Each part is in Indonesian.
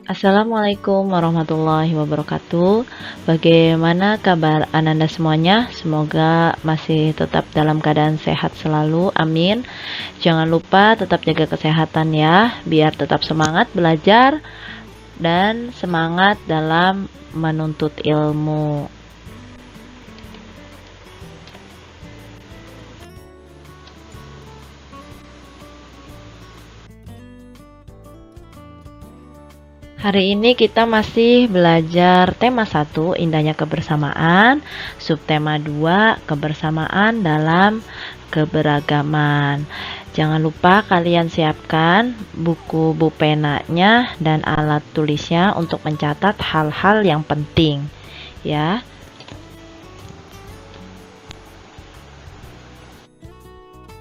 Assalamualaikum warahmatullahi wabarakatuh. Bagaimana kabar Ananda semuanya? Semoga masih tetap dalam keadaan sehat selalu. Amin. Jangan lupa tetap jaga kesehatan ya, biar tetap semangat belajar dan semangat dalam menuntut ilmu. Hari ini kita masih belajar tema 1, indahnya kebersamaan, subtema 2, kebersamaan dalam keberagaman. Jangan lupa kalian siapkan buku penanya dan alat tulisnya untuk mencatat hal-hal yang penting ya.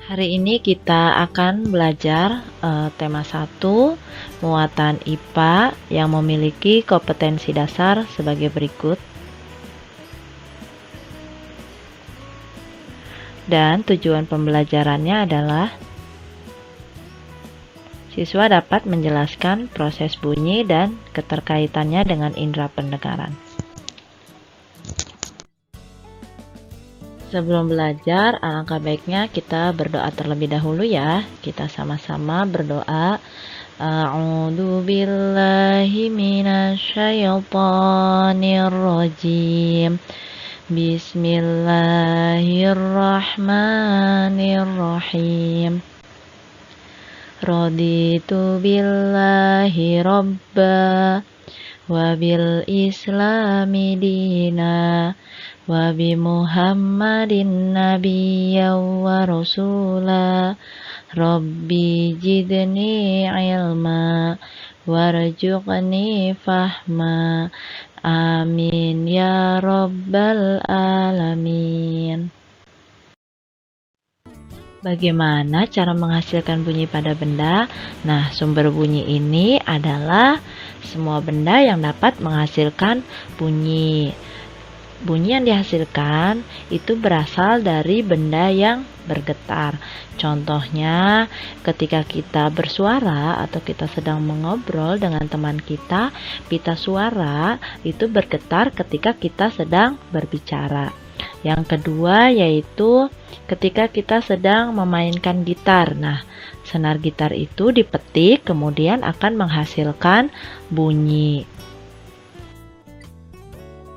Hari ini kita akan belajar tema 1, muatan IPA yang memiliki kompetensi dasar sebagai berikut. Dan tujuan pembelajarannya adalah siswa dapat menjelaskan proses bunyi dan keterkaitannya dengan indera pendengaran. Sebelum belajar, alangkah baiknya kita berdoa terlebih dahulu ya. Kita sama-sama berdoa. A'udzu billahi minasyaitonir rajim. Bismillahirrahmanirrahim. Raditu billahi robba wa bil islami dina wa bi Muhammadin nabiyya wa rasula. Rabbi jidni ilma warzuqni fahma. Amin ya rabbal alamin. Bagaimana cara menghasilkan bunyi pada benda? Nah, sumber bunyi ini adalah semua benda yang dapat menghasilkan bunyi. Bunyi yang dihasilkan itu berasal dari benda yang bergetar. Contohnya, ketika kita bersuara atau kita sedang mengobrol dengan teman kita, pita suara itu bergetar ketika kita sedang berbicara. Yang kedua yaitu ketika kita sedang memainkan gitar. Nah, senar gitar itu dipetik kemudian akan menghasilkan bunyi.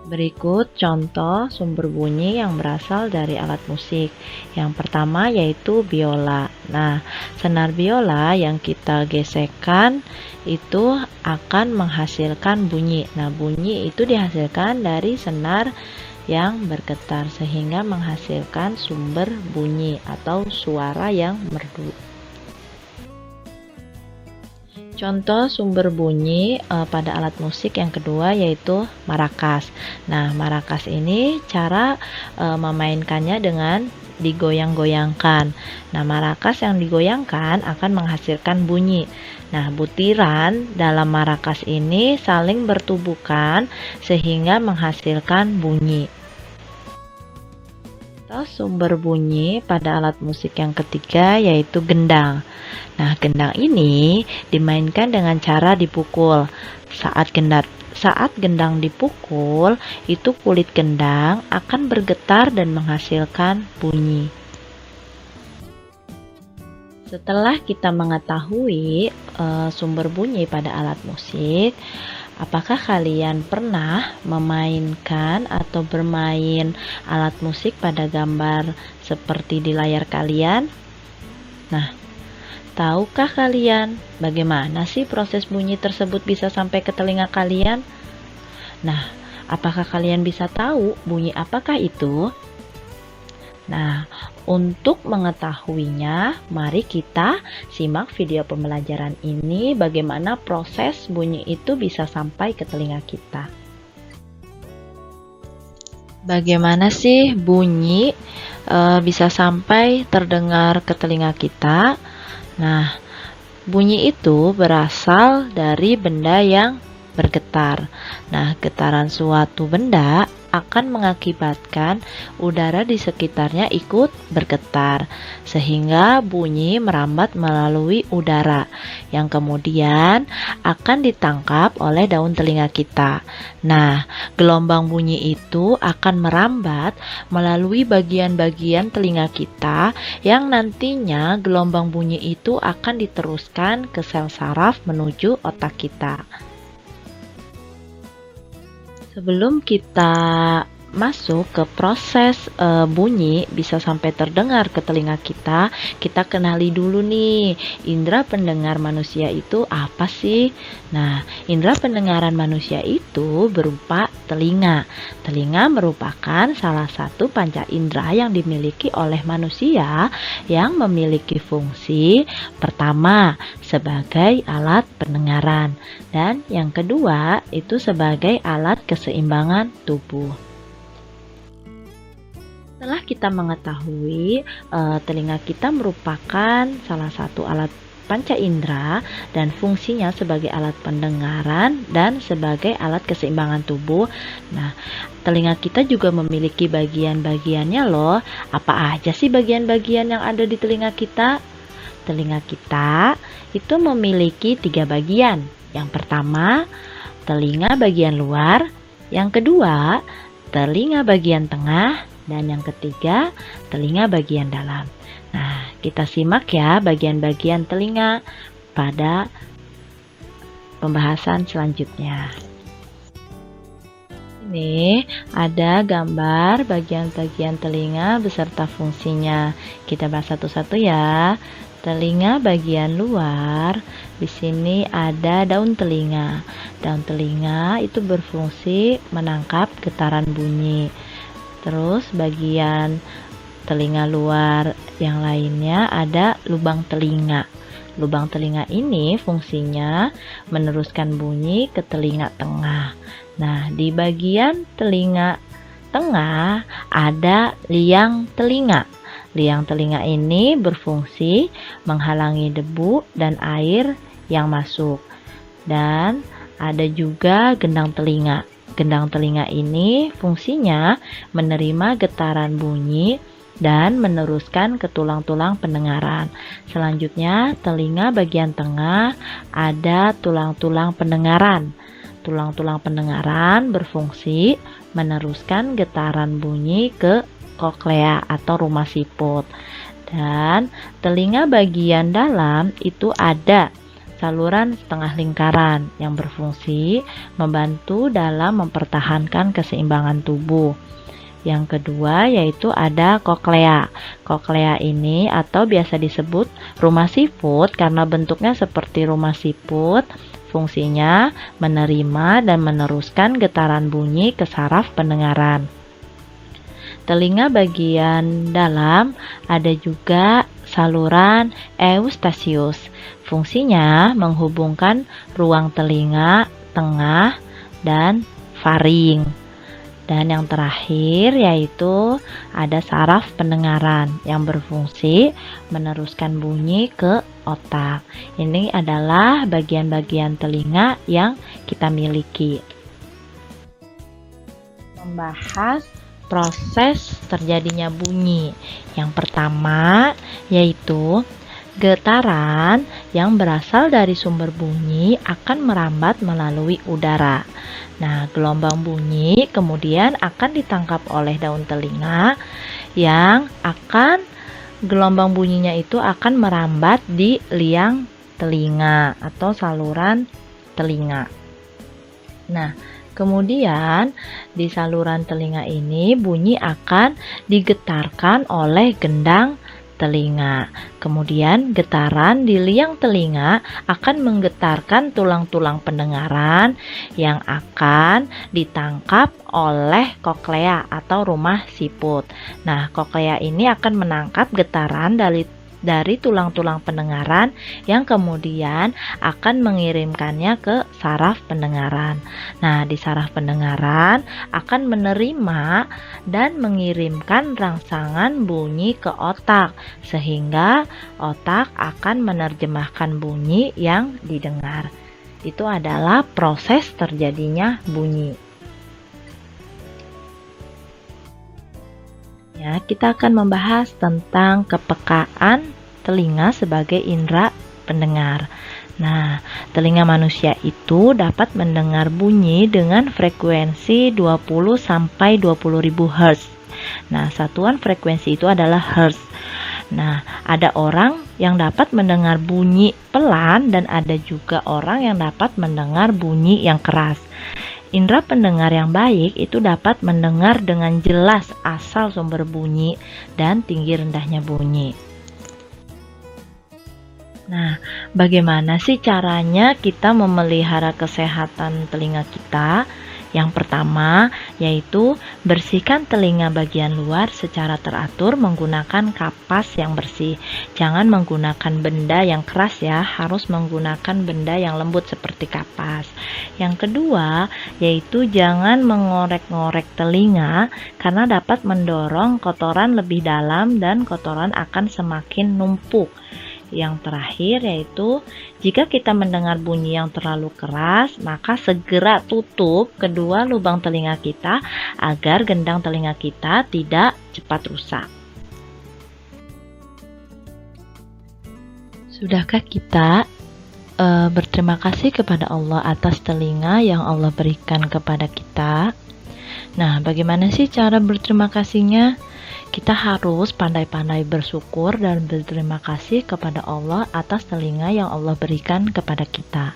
Berikut contoh sumber bunyi yang berasal dari alat musik. Yang pertama yaitu biola. Nah, senar biola yang kita gesekkan itu akan menghasilkan bunyi. Nah, bunyi itu dihasilkan dari senar yang bergetar sehingga menghasilkan sumber bunyi atau suara yang merdu. Contoh sumber bunyi pada alat musik yang kedua yaitu marakas. Nah, marakas ini cara memainkannya dengan digoyang-goyangkan. Nah, marakas yang digoyangkan akan menghasilkan bunyi. Nah, butiran dalam marakas ini saling bertubukan sehingga menghasilkan bunyi. Sumber bunyi pada alat musik yang ketiga yaitu gendang. Nah, gendang ini dimainkan dengan cara dipukul. Saat gendang dipukul, itu kulit gendang akan bergetar dan menghasilkan bunyi. Setelah kita mengetahui sumber bunyi pada alat musik, apakah kalian pernah memainkan atau bermain alat musik pada gambar seperti di layar kalian? Nah, tahukah kalian bagaimana sih proses bunyi tersebut bisa sampai ke telinga kalian? Nah, apakah kalian bisa tahu bunyi apakah itu? Nah, untuk mengetahuinya, mari kita simak video pembelajaran ini bagaimana proses bunyi itu bisa sampai ke telinga kita. Bagaimana sih bunyi bisa sampai terdengar ke telinga kita? Nah, bunyi itu berasal dari benda yang bergetar. Nah, getaran suatu benda akan mengakibatkan udara di sekitarnya ikut bergetar, sehingga bunyi merambat melalui udara, yang kemudian akan ditangkap oleh daun telinga kita. Nah, gelombang bunyi itu akan merambat melalui bagian-bagian telinga kita, yang nantinya gelombang bunyi itu akan diteruskan ke sel saraf menuju otak kita. Sebelum kita masuk ke proses bunyi bisa sampai terdengar ke telinga kita kenali dulu nih, indera pendengar manusia itu apa sih? Nah, indera pendengaran manusia itu berupa telinga. Telinga merupakan salah satu panca indera yang dimiliki oleh manusia yang memiliki fungsi pertama sebagai alat pendengaran, dan yang kedua itu sebagai alat keseimbangan tubuh. Setelah kita mengetahui telinga kita merupakan salah satu alat panca indera dan fungsinya sebagai alat pendengaran dan sebagai alat keseimbangan tubuh. Nah, telinga kita juga memiliki bagian-bagiannya loh. Apa aja sih bagian-bagian yang ada di telinga kita? Telinga kita itu memiliki 3 bagian. Yang pertama, telinga bagian luar. Yang kedua, telinga bagian tengah. Dan yang ketiga, telinga bagian dalam. Nah, kita simak ya bagian-bagian telinga pada pembahasan selanjutnya. Ini ada gambar bagian-bagian telinga beserta fungsinya. Kita bahas satu-satu ya. Telinga bagian luar, di sini ada daun telinga. Daun telinga itu berfungsi menangkap getaran bunyi. Terus bagian telinga luar yang lainnya ada lubang telinga. Lubang telinga ini fungsinya meneruskan bunyi ke telinga tengah. Nah, di bagian telinga tengah ada liang telinga. Liang telinga ini berfungsi menghalangi debu dan air yang masuk. Dan ada juga gendang telinga. Gendang telinga ini fungsinya menerima getaran bunyi dan meneruskan ke tulang-tulang pendengaran. Selanjutnya, telinga bagian tengah ada tulang-tulang pendengaran. Tulang-tulang pendengaran berfungsi meneruskan getaran bunyi ke koklea atau rumah siput. Dan telinga bagian dalam itu ada saluran setengah lingkaran yang berfungsi membantu dalam mempertahankan keseimbangan tubuh. Yang kedua yaitu ada koklea. Koklea ini atau biasa disebut rumah siput karena bentuknya seperti rumah siput, fungsinya menerima dan meneruskan getaran bunyi ke saraf pendengaran. Telinga bagian dalam ada juga saluran eustasius. Fungsinya menghubungkan ruang telinga tengah dan faring. Dan yang terakhir yaitu ada saraf pendengaran yang berfungsi meneruskan bunyi ke otak. Ini adalah bagian-bagian telinga yang kita miliki. Membahas proses terjadinya bunyi. Yang pertama yaitu getaran yang berasal dari sumber bunyi akan merambat melalui udara. Nah, gelombang bunyi kemudian akan ditangkap oleh daun telinga yang gelombang bunyinya itu akan merambat di liang telinga atau saluran telinga. Nah, kemudian di saluran telinga ini bunyi akan digetarkan oleh gendang telinga. Kemudian getaran di liang telinga akan menggetarkan tulang-tulang pendengaran yang akan ditangkap oleh koklea atau rumah siput. Nah, koklea ini akan menangkap getaran dari tulang-tulang pendengaran yang kemudian akan mengirimkannya ke saraf pendengaran. Nah, di saraf pendengaran akan menerima dan mengirimkan rangsangan bunyi ke otak, sehingga otak akan menerjemahkan bunyi yang didengar. Itu adalah proses terjadinya bunyi. Ya, kita akan membahas tentang kepekaan telinga sebagai indera pendengar. Nah, telinga manusia itu dapat mendengar bunyi dengan frekuensi 20 sampai 20.000 Hz. Nah, satuan frekuensi itu adalah Hz. Nah, ada orang yang dapat mendengar bunyi pelan dan ada juga orang yang dapat mendengar bunyi yang keras. Indera pendengar yang baik itu dapat mendengar dengan jelas asal sumber bunyi dan tinggi rendahnya bunyi. Nah, bagaimana sih caranya kita memelihara kesehatan telinga kita? Yang pertama, yaitu bersihkan telinga bagian luar secara teratur menggunakan kapas yang bersih. Jangan menggunakan benda yang keras ya, harus menggunakan benda yang lembut seperti kapas. Yang kedua, yaitu jangan mengorek-ngorek telinga karena dapat mendorong kotoran lebih dalam dan kotoran akan semakin numpuk. Yang terakhir yaitu jika kita mendengar bunyi yang terlalu keras, maka segera tutup kedua lubang telinga kita agar gendang telinga kita tidak cepat rusak. Sudahkah kita berterima kasih kepada Allah atas telinga yang Allah berikan kepada kita? Nah, bagaimana sih cara berterima kasihnya? Kita harus pandai-pandai bersyukur dan berterima kasih kepada Allah atas telinga yang Allah berikan kepada kita.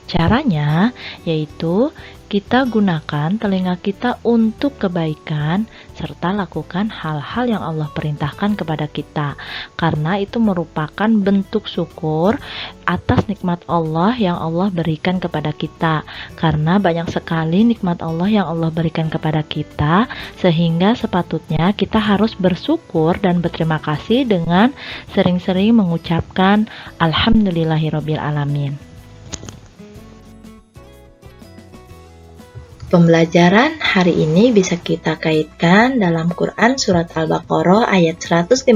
Caranya yaitu kita gunakan telinga kita untuk kebaikan serta lakukan hal-hal yang Allah perintahkan kepada kita, karena itu merupakan bentuk syukur atas nikmat Allah yang Allah berikan kepada kita. Karena banyak sekali nikmat Allah yang Allah berikan kepada kita, sehingga sepatutnya kita harus bersyukur dan berterima kasih dengan sering-sering mengucapkan Alhamdulillahirabbil alamin. Pembelajaran hari ini bisa kita kaitkan dalam Quran Surat Al-Baqarah ayat 152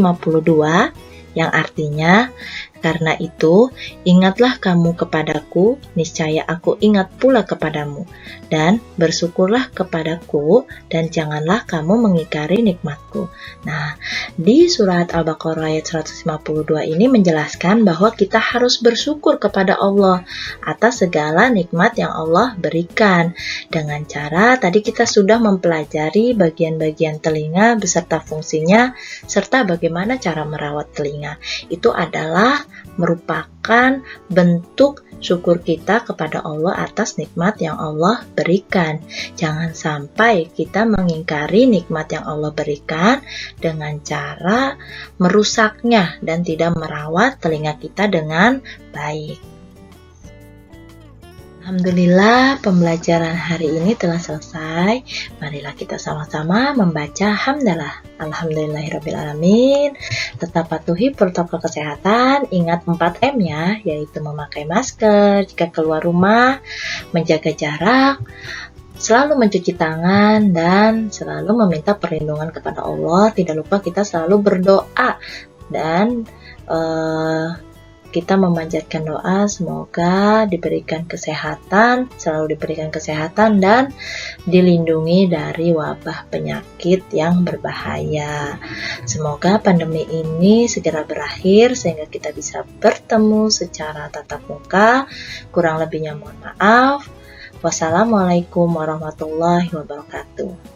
yang artinya, karena itu ingatlah kamu kepadaku, niscaya aku ingat pula kepadamu, dan bersyukurlah kepadaku, dan janganlah kamu mengingkari nikmatku. Nah, di surat Al-Baqarah ayat 152 ini menjelaskan bahwa kita harus bersyukur kepada Allah atas segala nikmat yang Allah berikan. Dengan cara tadi kita sudah mempelajari bagian-bagian telinga beserta fungsinya, serta bagaimana cara merawat telinga. Itu adalah merupakan bentuk syukur kita kepada Allah atas nikmat yang Allah berikan. Jangan sampai kita mengingkari nikmat yang Allah berikan dengan cara merusaknya dan tidak merawat telinga kita dengan baik. Alhamdulillah, pembelajaran hari ini telah selesai. Marilah kita sama-sama membaca hamdalah. Alhamdulillahirabbil alamin. Tetap patuhi protokol kesehatan. Ingat 4M ya, yaitu memakai masker jika keluar rumah, menjaga jarak, selalu mencuci tangan, dan selalu meminta perlindungan kepada Allah. Tidak lupa kita selalu berdoa dan kita memanjatkan doa semoga diberikan kesehatan, selalu diberikan kesehatan dan dilindungi dari wabah penyakit yang berbahaya. Semoga pandemi ini segera berakhir sehingga kita bisa bertemu secara tatap muka. Kurang lebihnya mohon maaf. Wassalamualaikum warahmatullahi wabarakatuh.